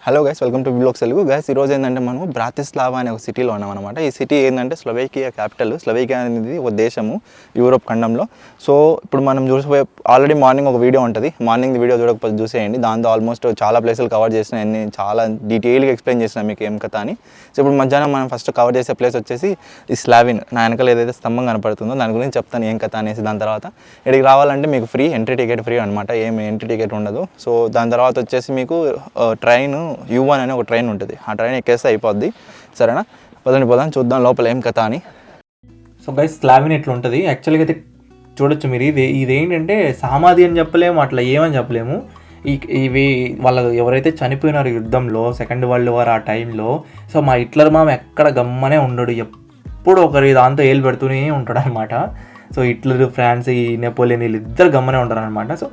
Hello guys, welcome to vlogs Telugu. Guys ఈరోజు ఏంటంటే మనం బ్రాతిస్లావా అనే ఒక సిటీలో ఉన్నాం అనమాట. ఈ సిటీ ఏంటంటే స్లోవేకియా క్యాపిటల్. స్లోవేకియా అనేది ఒక దేశము యూరోప్ ఖండంలో. సో ఇప్పుడు మనం చూసిపోయే ఆల్రెడీ మార్నింగ్ ఒక వీడియో ఉంటుంది. మార్నింగ్ వీడియో చూడకపోతే చూసేయండి. దాంతో ఆల్మోస్ట్ చాలా ప్లేసులు కవర్ చేసిన, అన్ని చాలా డీటెయిల్గా ఎక్స్ప్లెయిన్ చేసిన మీకు ఏం కథ అని. సో ఇప్పుడు మధ్యాహ్నం మనం ఫస్ట్ కవర్ చేసే ప్లేస్ వచ్చేసి ఈ స్లావిన్. నా వెనకాల ఏదైతే స్తంభం కనపడుతుందో దాని గురించి చెప్తాను ఏం కథ అనేసి. దాని తర్వాత ఇక్కడికి రావాలంటే మీకు ఫ్రీ ఎంట్రీ టికెట్ ఫ్రీ అనమాట, ఏం ఎంట్రీ టికెట్ ఉండదు. సో దాని తర్వాత వచ్చేసి మీకు ట్రైన్ U1 అనే ఒక ట్రైన్ ఉంటుంది. ఆ ట్రైన్ ఎక్కేస్తే అయిపోద్ది. సరేనా, పోదాం చూద్దాం లోపల ఏం కథ అని. సో గైస్ స్లావిన్ ఎట్లా ఉంటుంది యాక్చువల్గా అయితే చూడొచ్చు మీరు. ఇదేంటంటే సమాధి అని చెప్పలేము, అట్లా ఏమని చెప్పలేము. ఇవి వాళ్ళు ఎవరైతే చనిపోయినారు యుద్ధంలో, సెకండ్ వరల్డ్ వార్ ఆ టైంలో. సో మా హిట్లర్ మామ ఎక్కడ గమ్మనే ఉండడు, ఎప్పుడు ఒకరి దాంతో ఏలు పెడుతూనే ఉంటాడు అనమాట. సో హిట్లర్, ఫ్రాన్స్, ఈ నెపోలియన్ వీళ్ళిద్దరు గమ్మనే ఉంటారు అనమాట. సో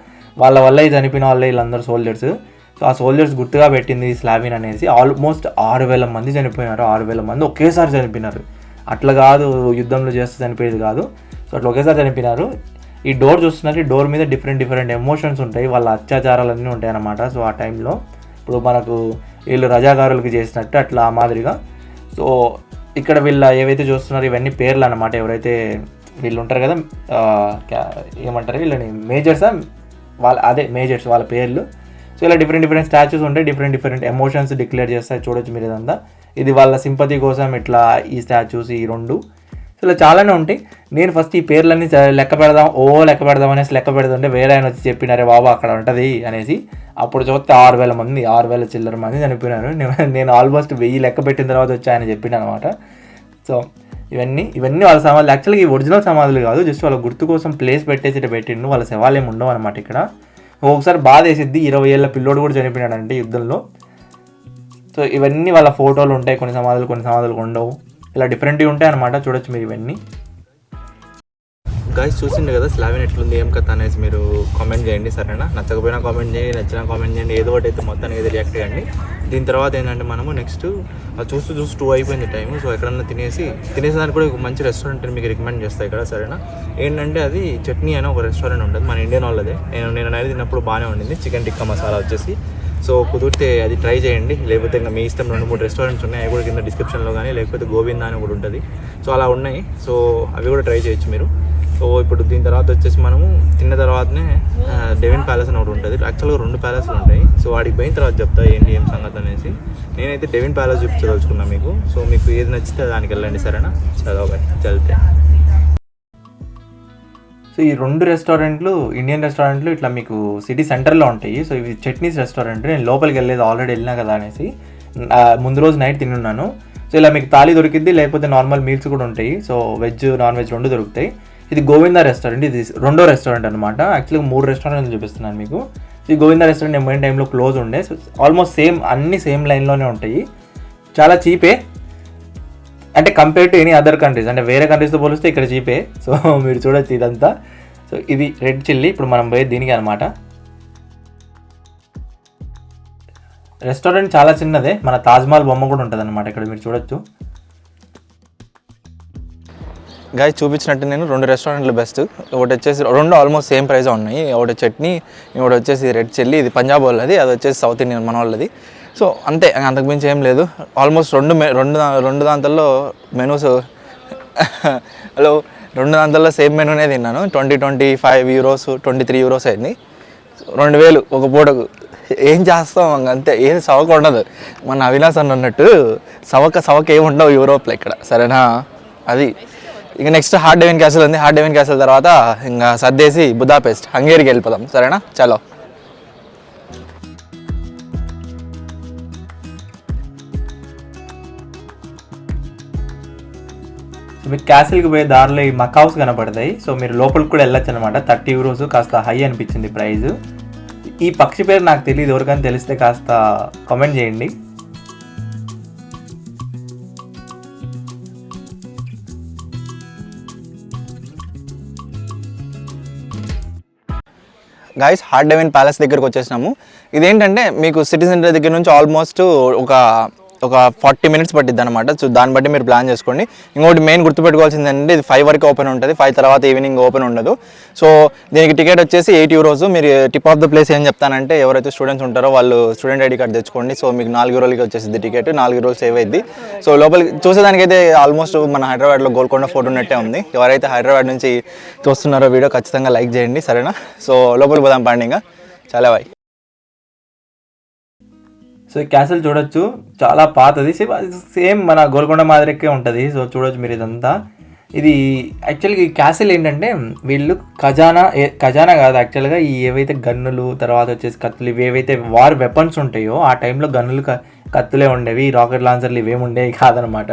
వాళ్ళ వల్ల చనిపోయిన వాళ్ళే వీళ్ళందరూ సోల్జర్స్. సో ఆ సోల్జర్స్ గుర్తుగా పెట్టింది స్లావిన్ అనేసి. ఆల్మోస్ట్ 6,000 మంది చనిపోయినారు. 6,000 మంది ఒకేసారి చనిపోయినారు. అట్లా కాదు యుద్ధంలో చేస్తే చనిపోయేది కాదు. సో అట్లా ఒకేసారి చనిపోయినారు. ఈ డోర్ చూస్తున్నారు, ఈ డోర్ మీద డిఫరెంట్ ఎమోషన్స్ ఉంటాయి, వాళ్ళ అత్యాచారాలన్నీ ఉంటాయి అన్నమాట. సో ఆ టైంలో ఇప్పుడు మనకు వీళ్ళు రజాకారులకి చేసినట్టు అట్లా ఆ మాదిరిగా. సో ఇక్కడ వీళ్ళ ఏవైతే చూస్తున్నారో ఇవన్నీ పేర్లు అన్నమాట. ఎవరైతే వీళ్ళు ఉంటారు కదా, ఏమంటారు వీళ్ళని, మేజర్సా మేజర్స్ వాళ్ళ పేర్లు. సో ఇలా డిఫరెంట్ స్టాచ్యూస్ ఉంటాయి, డిఫరెంట్ ఎమోషన్స్ డిక్లేర్ చేస్తాయి. చూడొచ్చు మీరు ఇదంతా. ఇది వాళ్ళ సింపతి కోసం ఇట్లా ఈ స్టాచ్యూస్ ఈ రెండు. సో ఇలా చాలానే ఉంటాయి. నేను ఫస్ట్ ఈ పేర్లన్నీ లెక్క పెడదాం అనేసి లెక్క పెడుతుంటే వేరే ఆయన వచ్చి చెప్పినారే బాబా అక్కడ ఉంటుంది అనేసి. అప్పుడు చూస్తే 6,000 మంది, 6,000 చిల్లర మంది చనిపోయినారు. నేను ఆల్మోస్ట్ 1000 లెక్క పెట్టిన తర్వాత వచ్చి ఆయన చెప్పిన అనమాట. సో ఇవన్నీ వాళ్ళ సమాధులు. యాక్చువల్గా ఈ ఒరిజినల్ సమాధులు కాదు, జస్ట్ వాళ్ళ గుర్తు కోసం ప్లేస్ పెట్టేసి పెట్టిండు. వాళ్ళ శవాలు ఏమి ఉండవు అనమాట ఇక్కడ. ఒకసారి బాధ వేసిద్ది, 20 ఏళ్ళ పిల్లోడు కూడా చనిపోయినాడంటే యుద్ధంలో. సో ఇవన్నీ వాళ్ళ ఫోటోలు ఉంటాయి, కొన్ని సమాధులు ఉండవు. ఇలా డిఫరెంట్గా ఉంటాయి అనమాట. చూడొచ్చు మీరు ఇవన్నీ. గైస్ చూసిండే కదా స్లావిన్ ఎట్లుంది ఏం కథ అనేసి మీరు కామెంట్ చేయండి. సరేనా, నచ్చకపోయినా కామెంట్ చేయండి, నచ్చినా కామెంట్ చేయండి, ఏదో ఒకటి అయితే మొత్తానికి ఏదో రియాక్ట్ చేయండి. దీని తర్వాత ఏంటంటే మనము నెక్స్ట్ చూస్తూ 2 అయిపోయింది టైము. సో ఎక్కడన్నా తినేసేదానికి కూడా ఒక మంచి రెస్టారెంట్ మీకు రికమెండ్ చేస్తాను ఇక్కడ. సరేనా, ఏంటంటే అది చట్నీ అనే ఒక రెస్టారెంట్ ఉంటుంది, మన ఇండియన్ వాళ్ళదే. నేను నైట్ తిన్నప్పుడు బాగానే ఉండింది, చికెన్ టిక్కా మసాలా వచ్చేసి. సో కుదిరితే అది ట్రై చేయండి. లేకపోతే ఇంకా మీ ఇష్టం 2-3 రెస్టారెంట్స్ ఉన్నాయి, అవి కూడా కింద డిస్క్రిప్షన్లో కానీ, లేకపోతే గోవిందా అని కూడా ఉంటుంది. సో అలా ఉన్నాయి. సో అవి కూడా ట్రై చేయొచ్చు మీరు. సో ఇప్పుడు దీని తర్వాత వచ్చేసి మనము తిన్న తర్వాతనే డెవిన్ ప్యాలెస్ అని ఒకటి ఉంటుంది. యాక్చువల్గా 2 ప్యాలెస్లు ఉంటాయి. సో వాడికి పోయిన తర్వాత చెప్తా ఏంటి ఏం సంగతి అనేసి. నేనైతే డెవిన్ ప్యాలెస్ చూపించదలుచుకున్నాను మీకు. సో మీకు ఏది నచ్చితే దానికి వెళ్ళండి. సరేనా, చదవబాయ్ చల్తే. సో ఈ 2 రెస్టారెంట్లు ఇండియన్ రెస్టారెంట్లు ఇట్లా మీకు సిటీ సెంటర్లో ఉంటాయి. సో ఇవి చట్నీస్ రెస్టారెంట్. నేను లోపలికి వెళ్ళలేదు, ఆల్రెడీ వెళ్ళినా కదా అనేసి ముందు రోజు నైట్ తిన్నాను. సో ఇలా మీకు థాలీ దొరికిద్ది, లేకపోతే నార్మల్ మీల్స్ కూడా ఉంటాయి. సో వెజ్ నాన్ వెజ్ 2 దొరుకుతాయి. ఇది గోవిందా రెస్టారెంట్, ఇది 2వ రెస్టారెంట్ అనమాట. యాక్చువల్గా 3 రెస్టారెంట్లు చూపిస్తున్నాను మీకు. ఈ గోవిందా రెస్టారెంట్ నేను పోయిన టైంలో క్లోజ్ ఉండే. సో ఆల్మోస్ట్ అన్ని సేమ్ లైన్లోనే ఉంటాయి. చాలా చీపే, అంటే compare to any other countries, అంటే వేరే కంట్రీస్తో పోలిస్తే ఇక్కడ చీపే. సో మీరు చూడొచ్చు ఇదంతా. సో ఇది రెడ్ చిల్లీ. ఇప్పుడు మనం పోయేది దీనికి అనమాట. రెస్టారెంట్ చాలా చిన్నదే, మన తాజ్మహల్ బొమ్మ కూడా ఉంటుంది అనమాట ఇక్కడ, మీరు చూడొచ్చు. గాయ చూపించినట్టు నేను 2 రెస్టారెంట్లు బెస్ట్. ఒకటి వచ్చేసి 2 ఆల్మోస్ట్ సేమ్ ప్రైస్ ఉన్నాయి. ఒకటి చట్నీ, ఇంకోటి వచ్చేసి రెడ్ చిల్లీ. ఇది పంజాబ్ వాళ్ళది, అది వచ్చేసి సౌత్ ఇండియన్ మన వాళ్ళది. సో అంతే, అంతకుమించి ఏం లేదు. ఆల్మోస్ట్ రెండు దాంతల్లో మెనూస్ హలో 2 దాంతల్లో సేమ్ మెనూనే తిన్నాను. 25 euros 23 euros అయింది. 2,000 ఒక పూటకు. ఏం చేస్తాం అంతే, ఏది సవక ఉండదు. మన అవినాశ్ అని అన్నట్టు సవక ఏమి ఉండవు యూరోప్లో ఇక్కడ. సరేనా, అది ఇక నెక్స్ట్ హార్ట్ డెవిన్ క్యాసిల్ ఉంది. హార్ట్ డెవిన్ క్యాసిల్ తర్వాత ఇంకా సర్దేసి బుదాపెస్ట్ హంగేరీకి వెళ్ళిపోదాం. సరేనా, చలో. మీకు క్యాసిల్కి పోయే దారిలో ఈ మకావ్స్ కనపడతాయి. సో మీరు లోపలికి కూడా వెళ్ళొచ్చు అనమాట. 30 euros కాస్త హై అనిపించింది ప్రైస్. ఈ పక్షి పేరు నాకు తెలియదు, ఎవరికైనా తెలిస్తే కాస్త కామెంట్ చేయండి. గాయస్ హార్ట్ డెవిన్ ప్యాలెస్ దగ్గరకు వచ్చేసినాము. ఇదేంటంటే మీకు సిటీ సెంటర్ దగ్గర నుంచి ఆల్మోస్ట్ ఒక ఒక 40 minutes పట్టిద్ది అనమాట. సో దాన్ని బట్టి మీరు ప్లాన్ చేసుకోండి. ఇంకోటి మెయిన్ గుర్తుపెట్టుకోవాల్సింది ఏంటంటే ఇది 5 వరకు ఓపెన్ ఉంటుంది, 5 తర్వాత ఈవినింగ్ ఓపెన్ ఉండదు. సో దీనికి టికెట్ వచ్చేసి €8. మీరు టిప్ ఆఫ్ ద ప్లేస్ ఏం చెప్తానంటే ఎవరైతే స్టూడెంట్స్ ఉంటారో వాళ్ళు స్టూడెంట్ ఐడి కార్డ్ తెచ్చుకోండి. సో మీకు 4 రోజులకి వచ్చేసింది టికెట్, 4 రోజులు సేవ్ అయింది. సో లోపలికి చూసేదానికైతే ఆల్మోస్ట్ మన హైదరాబాద్లో గోల్కొండ ఫోర్ట్ ఉన్నట్టే ఉంది. ఎవరైతే హైదరాబాద్ నుంచి చూస్తున్నారో వీడియో ఖచ్చితంగా లైక్ చేయండి, సరేనా? సో లోపలికి పోదాం పండి, ఇంకా చాలా బాయ్. సో ఈ క్యాసిల్ చూడొచ్చు, చాలా పాతది, సేమ్ మన గోల్కొండ మాదిరికే ఉంటుంది. సో చూడొచ్చు మీరు ఇదంతా. ఇది యాక్చువల్గా ఈ క్యాసిల్ ఏంటంటే వీళ్ళు ఖజానా కాదు యాక్చువల్గా, ఈ ఏవైతే గన్నులు తర్వాత వచ్చేసి కత్తులు ఇవి ఏవైతే వార్ వెపన్స్ ఉంటాయో ఆ టైంలో గన్నులు కత్తులే ఉండేవి, రాకెట్ లాంచర్లు ఇవేమి ఉండేవి కాదనమాట.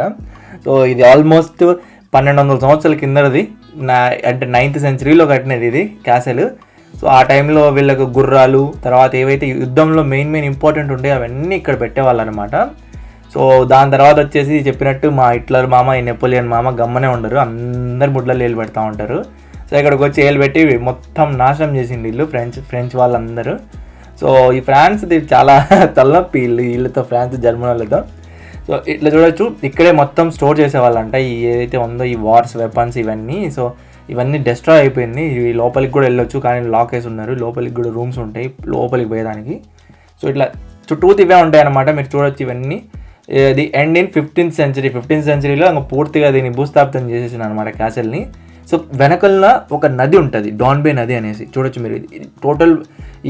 సో ఇది ఆల్మోస్ట్ 1200 సంవత్సరాల కిందది, అంటే 9th centuryలో కట్టినది ఇది క్యాసిల్. సో ఆ టైంలో వీళ్ళకు గుర్రాలు తర్వాత ఏవైతే యుద్ధంలో మెయిన్ ఇంపార్టెంట్ ఉంటాయో అవన్నీ ఇక్కడ పెట్టేవాళ్ళు అనమాట. సో దాని తర్వాత వచ్చేసి చెప్పినట్టు మా హిట్లర్ మామ, ఈ నెపోలియన్ మామ గమ్మనే ఉండరు, అందరు ముడ్లలో ఏలు పెడతా ఉంటారు. సో ఇక్కడికి వచ్చి ఏలు పెట్టి మొత్తం నాశనం చేసిండు వీళ్ళు ఫ్రెంచ్ వాళ్ళందరూ. సో ఈ ఫ్రాన్స్ది చాలా తలనొప్పి వీళ్ళతో, ఫ్రాన్స్ జర్మనీ వాళ్ళతో. సో ఇట్లా చూడొచ్చు, ఇక్కడే మొత్తం స్టోర్ చేసేవాళ్ళంట ఈ ఏదైతే ఉందో ఈ వార్స్ వెపన్స్ ఇవన్నీ. సో ఇవన్నీ డిస్ట్రాయ్ అయిపోయింది. ఇవి లోపలికి కూడా వెళ్ళొచ్చు కానీ లాక్ వేసి ఉన్నారు, లోపలికి కూడా రూమ్స్ ఉంటాయి లోపలికి పోయేదానికి. సో ఇట్లా చుట్టూ ఇవే ఉంటాయి అన్నమాట, మీరు చూడొచ్చు ఇవన్నీ. ఇది end in 15th century. 15th centuryలో ఇంకా పూర్తిగా దీన్ని భూస్థాపితం చేసేసిన అనమాట క్యాసిల్ని. సో వెనకల్లా ఒక నది ఉంటుంది, డాన్బే నది అనేసి. చూడొచ్చు మీరు, టోటల్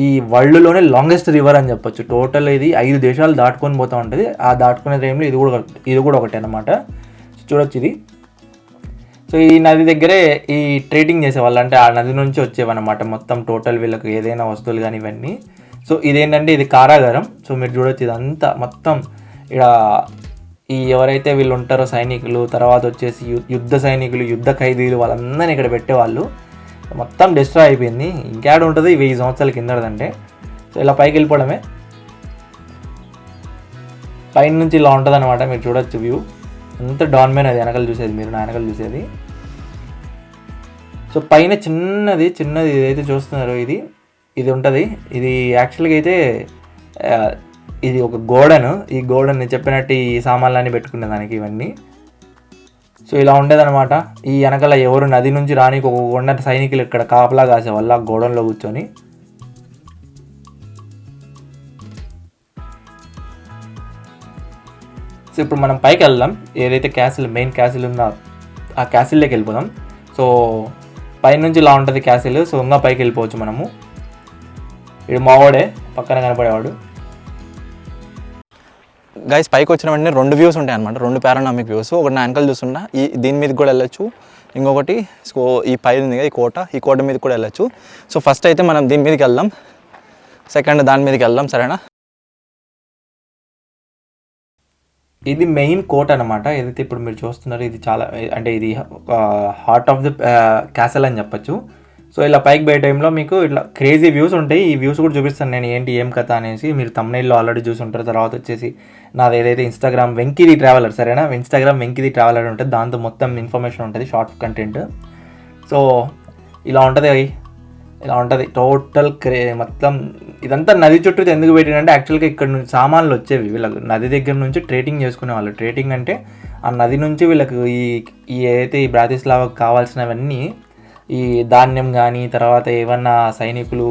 ఈ వరల్డ్లోనే లాంగెస్ట్ రివర్ అని చెప్పొచ్చు. టోటల్ ఇది 5 దేశాలు దాటుకొని పోతూ ఉంటుంది. ఆ దాటుకునే టైంలో ఇది కూడా ఒకటి అనమాట. చూడొచ్చు ఇది. సో ఈ నది దగ్గరే ఈ ట్రేడింగ్ చేసేవాళ్ళు, అంటే ఆ నది నుంచి వచ్చేవన్నమాట మొత్తం టోటల్ వీళ్ళకి ఏదైనా వస్తువులు కానీ ఇవన్నీ. సో ఇదేంటంటే ఇది కారాగారం. సో మీరు చూడొచ్చు ఇదంతా మొత్తం ఇక్కడ ఈ ఎవరైతే వీళ్ళు ఉంటారో సైనికులు, తర్వాత వచ్చేసి యుద్ధ సైనికులు, యుద్ధ ఖైదీలు వాళ్ళందరినీ ఇక్కడ పెట్టేవాళ్ళు. మొత్తం డిస్ట్రాయ్ అయిపోయింది. ఇంకేడ ఉంటుంది 1000 సంవత్సరాల కిందదంటే. సో ఇలా పైకి వెళ్ళిపోవడమే, పైన నుంచి ఇలా ఉంటుంది అనమాట. మీరు చూడొచ్చు వ్యూ అంతా డాన్బే అది వెనకలు చూసేది, మీరు నా వెనకలు చూసేది. సో పైన చిన్నది ఏదైతే చూస్తున్నారో ఇది ఉంటుంది. ఇది యాక్చువల్గా అయితే ఇది ఒక గోడను, ఈ గోడని చెప్పినట్టు ఈ సామాన్లన్నీ పెట్టుకునే దానికి ఇవన్నీ. సో ఇలా ఉండేదన్నమాట. ఈ వెనకాల ఎవరు నది నుంచి రానికి ఒక కొండ సైనికులు ఇక్కడ కాపలా కాసేవాళ్ళు ఆ గోడంలో కూర్చొని. సో ఇప్పుడు మనం పైకి వెళ్దాం, ఏదైతే మెయిన్ క్యాసిల్ ఉందో ఆ క్యాసిల్లోకి వెళ్ళిపోదాం. సో పైనుంచి ఇలా ఉంటుంది క్యాసిల్. సో ఇంకా పైకి వెళ్ళిపోవచ్చు మనము. ఇది మావాడే పక్కన కనపడేవాడు. గైస్ పైకి వచ్చిన వెంటనే 2 వ్యూస్ ఉంటాయి అనమాట, 2 పారానామిక్ వ్యూస్. ఒకటి నా వెనకాల చూస్తున్నా, దీని మీదకి కూడా వెళ్ళొచ్చు. ఇంకొకటి సో ఈ పైన ఉంది కదా ఈ కోట మీదకి కూడా వెళ్ళొచ్చు. సో ఫస్ట్ అయితే మనం దీని మీదకి వెళ్దాం, సెకండ్ దాని మీదకి వెళ్దాం, సరేనా? ఇది మెయిన్ కోట అనమాట, ఏదైతే ఇప్పుడు మీరు చూస్తున్నారో. ఇది చాలా అంటే ఇది హార్ట్ ఆఫ్ ది క్యాసల్ అని చెప్పచ్చు. సో ఇలా పైకి పోయే టైంలో మీకు ఇట్లా క్రేజీ వ్యూస్ ఉంటాయి. ఈ వ్యూస్ కూడా చూపిస్తాను నేను ఏం కథ అనేసి. మీరు తమ్నైల్లో ఆల్రెడీ చూసి ఉంటారు. తర్వాత వచ్చేసి నాది ఏదైతే ఇన్స్టాగ్రామ్ వెంకీ ది ట్రావెలర్, సరేనా? ఇన్స్టాగ్రామ్ వెంకీ ది ట్రావెలర్ ఉంటుంది, దాంతో మొత్తం ఇన్ఫర్మేషన్ ఉంటుంది, షార్ట్ కంటెంట్. సో ఇలా ఉంటుంది టోటల్ మొత్తం. ఇదంతా నది చుట్టూ ఎందుకు పెట్టినంటే యాక్చువల్గా ఇక్కడ నుంచి సామాన్లు వచ్చేవి వీళ్ళకి, నది దగ్గర నుంచి ట్రేడింగ్ చేసుకునేవాళ్ళు. ట్రేడింగ్ అంటే ఆ నది నుంచి వీళ్ళకి ఈ ఏదైతే ఈ బ్రాతిస్లావాకి కావాల్సినవన్నీ, ఈ ధాన్యం కానీ తర్వాత ఏమన్నా సైనికులు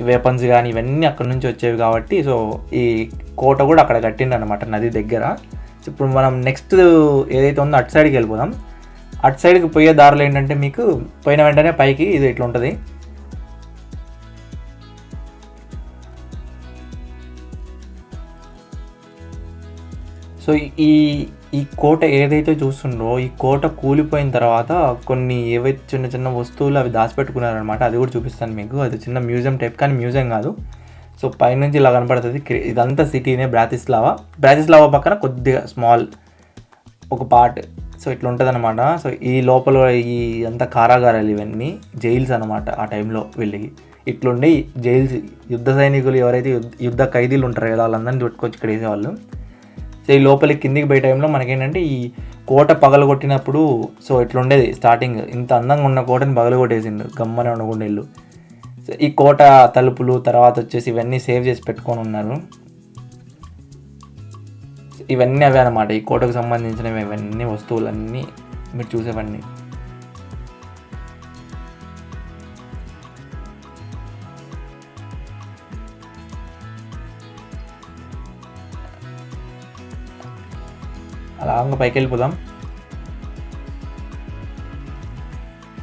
వెపన్స్ కానీ ఇవన్నీ అక్కడ నుంచి వచ్చేవి కాబట్టి. సో ఈ కోట కూడా అక్కడ కట్టిండు అనమాట నది దగ్గర. సో ఇప్పుడు మనం నెక్స్ట్ ఏదైతే ఉందో అటు సైడ్కి వెళ్ళిపోదాం. అటు సైడ్కి పోయే దారిలో ఏంటంటే మీకు పోయిన వెంటనే పైకి ఇది ఇట్లా ఉంటుంది. సో ఈ కోట ఏదైతే చూస్తుండ్రో, ఈ కోట కూలిపోయిన తర్వాత కొన్ని ఏవైతే చిన్న వస్తువులు అవి దాచిపెట్టుకున్నారనమాట. అది కూడా చూపిస్తాను మీకు. అది చిన్న మ్యూజియం టైప్, కానీ మ్యూజియం కాదు. సో పైనుంచి ఇలా కనపడుతుంది. ఇదంతా సిటీనే బ్రాతిస్లావా పక్కన కొద్దిగా స్మాల్ ఒక పార్ట్. సో ఇట్లా ఉంటుంది అనమాట. సో ఈ లోపల ఈ అంతా కారాగారాలు ఇవన్నీ జైల్స్ అనమాట. ఆ టైంలో వీళ్ళకి ఇట్లుండే జైల్స్. యుద్ధ సైనికులు ఎవరైతే యుద్ధ ఖైదీలు ఉంటారు కదా, వాళ్ళందరినీ పెట్టుకొచ్చి ఇక్కడ వేసేవాళ్ళు. సో ఈ లోపలికి కిందికి పోయే టైంలో మనకేంటంటే ఈ కోట పగలగొట్టినప్పుడు సో ఇట్లుండేది స్టార్టింగ్. ఇంత అందంగా ఉన్న కోటని పగలగొట్టేసిండు గమ్మనే ఉండకుండా ఇల్లు. సో ఈ కోట తలుపులు తర్వాత వచ్చేసి ఇవన్నీ సేవ్ చేసి పెట్టుకొని ఉన్నారు. ఇవన్నీ అవే అన్నమాట, ఈ కోటకు సంబంధించినవి ఇవన్నీ వస్తువులన్నీ మీరు చూసేవన్నీ. అలా పైకి వెళ్ళిపోదాం.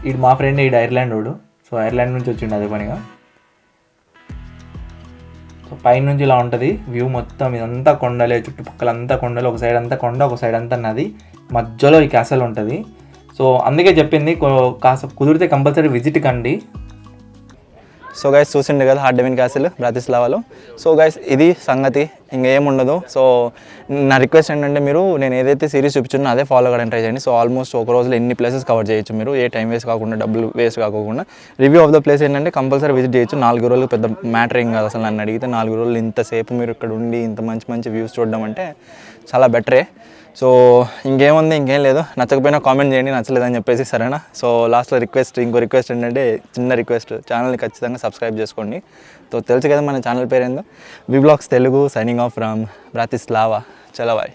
ఈడు మా ఫ్రెండ్, ఈడు ఐర్లాండ్ వాడు. సో ఐర్లాండ్ నుంచి వచ్చిండు అదే పనిగా. సో పైన నుంచి ఇలా ఉంటుంది వ్యూ మొత్తం. ఇదంతా కొండలే, చుట్టుపక్కల అంతా కొండలు, ఒక సైడ్ అంతా కొండ, ఒక సైడ్ అంతా నది, మధ్యలో ఈ క్యాసల్ ఉంటుంది. సో అందుకే చెప్పింది కాస్త కుదిరితే కంపల్సరీ విజిట్ కండి. సో గైస్ చూసిండే కదా హార్డెవిన్ క్యాసిల్ బ్రాతిస్లావాలో. సో గైస్ ఇది సంగతి, ఇంకేముండదు. సో నా రిక్వెస్ట్ ఏంటంటే మీరు నేను ఏదైతే సిరీస్ చూపించున్నా అదే ఫాలో అవ్వడానికి ట్రై చేయండి. సో ఆల్మోస్ట్ ఒక రోజులో ఎన్ని ప్లేసెస్ కవర్ చేయొచ్చు మీరు, ఏ టైం వేస్ట్ కాకుండా, డబ్బులు వేస్ట్ కాకుండా. రివ్యూ ఆఫ్ ద ప్లేస్ ఏంటంటే కంపల్సరీ విజిట్ చేయొచ్చు. 4 రోజులు పెద్ద మ్యాటర్ ఏం కాదు అసలు. నన్ను అడిగితే 4 రోజులు ఇంతసేపు మీరు ఇక్కడ ఉండి ఇంత మంచి మంచి వ్యూస్ చూడడం అంటే చాలా బెటరే. సో ఇంకేముంది, ఇంకేం లేదు. నచ్చకపోయినా కామెంట్ చేయండి, నచ్చలేదని చెప్పేసి, సరేనా. సో లాస్ట్లో ఇంకో రిక్వెస్ట్ ఏంటంటే, చిన్న రిక్వెస్ట్, ఛానల్ని ఖచ్చితంగా సబ్స్క్రైబ్ చేసుకోండి. సో తెలుసు కదా మన ఛానల్ పేరు ఏందో, V blogs Telugu. Signing off from Bratislava. చలో బాయ్.